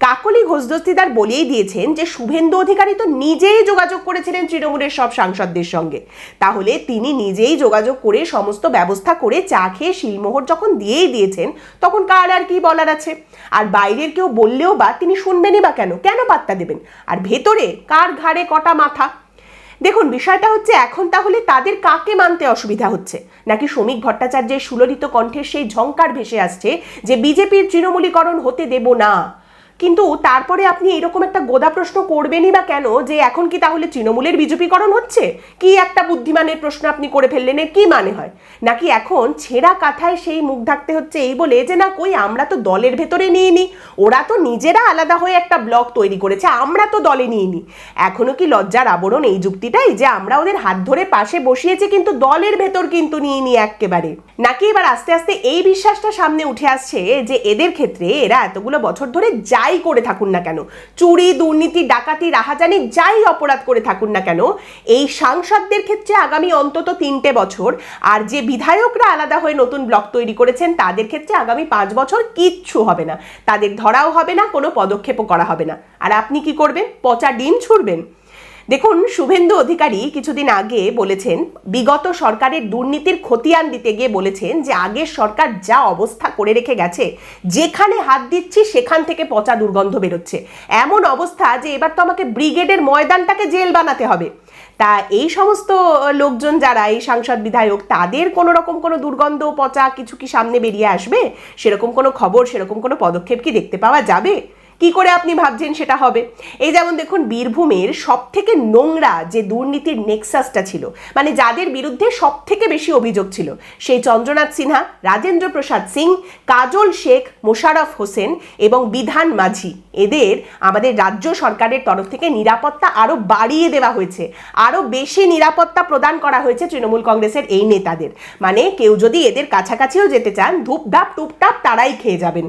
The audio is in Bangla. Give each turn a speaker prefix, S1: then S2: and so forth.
S1: কাকলি ঘোষ দস্তিদার বলেই দিয়েছেন যে শুভেন্দু অধিকারী তো নিজেই যোগাযোগ করেছিলেন তৃণমূলের সব সাংসদদের সঙ্গে। তাহলে তিনি নিজেই যোগাযোগ করে সমস্ত ব্যবস্থা করে চা খেয়ে শিলমোহর যখন দিয়েই দিয়েছেন, তখন কার আর কি বলার আছে? আর বাইরের কেউ বললেও বা তিনি শুনবেনই বা কেন? কেন পাত্তা দেবেন? আর ভেতরে কার ঘাড়ে কটা মাথা? দেখুন, বিষয়টা হচ্ছে এখন তাহলে তাদের কাকে মানতে অসুবিধা হচ্ছে? নাকি শ্রমিক ভট্টাচার্যের সুললিত কণ্ঠের সেই ঝংকার ভেসে আসছে যে বিজেপির তৃণমূলীকরণ হতে দেব না? কিন্তু তারপরে আপনি এরকম একটা গোদা প্রশ্ন করবেনই বা কেন যে এখন কি তাহলে তৃণমূলের বিজেপিকরণ হচ্ছে? কি একটা বুদ্ধিমানের প্রশ্ন আপনি করে ফেললেন, এর কি মানে হয়? নাকি এখন ছেঁড়া কাঁথায় সেই মুখ ঢাকতে হচ্ছে এই বলে যে না কই আমরা তো দলের ভেতরে নিইনি, ওরা তো নিজেরা আলাদা হয়ে একটা ব্লক তৈরি করেছে, আমরা তো দলে নিইনি। এখনো কি লজ্জার আবরণ এই যুক্তিটাই যে আমরা ওদের হাত ধরে পাশে বসিয়েছি কিন্তু দলের ভেতর কিন্তু নিইনি একেবারে? নাকি এবার আস্তে আস্তে এই বিশ্বাসটা সামনে উঠে আসছে যে এদের ক্ষেত্রে এরা এতগুলো বছর ধরে যাই করে থাকুন না কেন, চুরি দুর্নীতি ডাকাতি রাহাজানি যাই অপরাধ করে থাকুন না কেন, এই সাংসদদের ক্ষেত্রে আগামী অন্তত 3টে বছর, আর যে বিধায়করা আলাদা হয়ে নতুন ব্লক তৈরি করেছেন তাদের ক্ষেত্রে আগামী 5 বছর কিচ্ছু হবে না, তাদের ধরাও হবে না, কোনো পদক্ষেপও করা হবে না। আর আপনি কি করবেন? পচা ডিম ছুড়বেন? দেখুন, শুভেন্দু অধিকারী কিছুদিন আগে বলেছেন, বিগত সরকারের দুর্নীতির খতিয়ান দিতে গিয়ে বলেছেন যে আগের সরকার যা অবস্থা করে রেখে গেছে, যেখানে হাত দিচ্ছি সেখান থেকে পচা দুর্গন্ধ বেরোচ্ছে, এমন অবস্থা যে এবার তো আমাকে ব্রিগেডের ময়দানটাকে জেল বানাতে হবে। তা এই সমস্ত লোকজন যারা এই সাংসদ বিধায়ক, তাদের কোনো রকম কোনো দুর্গন্ধ পচা কিছু কি সামনে বেরিয়ে আসবে? সেরকম কোনো খবর, সেরকম কোনো পদক্ষেপ কি দেখতে পাওয়া যাবে? কি করে আপনি ভাবছেন সেটা হবে? এই যেমন দেখুন, বীরভূমের সব থেকে নোংরা যে দুর্নীতির নেক্সাসটা ছিল, মানে যাদের বিরুদ্ধে সব থেকে বেশি অভিযোগ ছিল, সেই চন্দ্রনাথ সিনহা, রাজেন্দ্র প্রসাদ সিং, কাজল শেখ, মোশাররফ হোসেন এবং বিধান মাঝি, এদের আমাদের রাজ্য সরকারের তরফ থেকে নিরাপত্তা আরো বাড়িয়ে দেওয়া হয়েছে, আরো বেশি নিরাপত্তা প্রদান করা হয়েছে তৃণমূল কংগ্রেসের এই নেতাদের। মানে কেউ যদি এদের কাছাকাছিও যেতে চান, ধূপধাপ টুপটাপ তারাই খেয়ে যাবেন।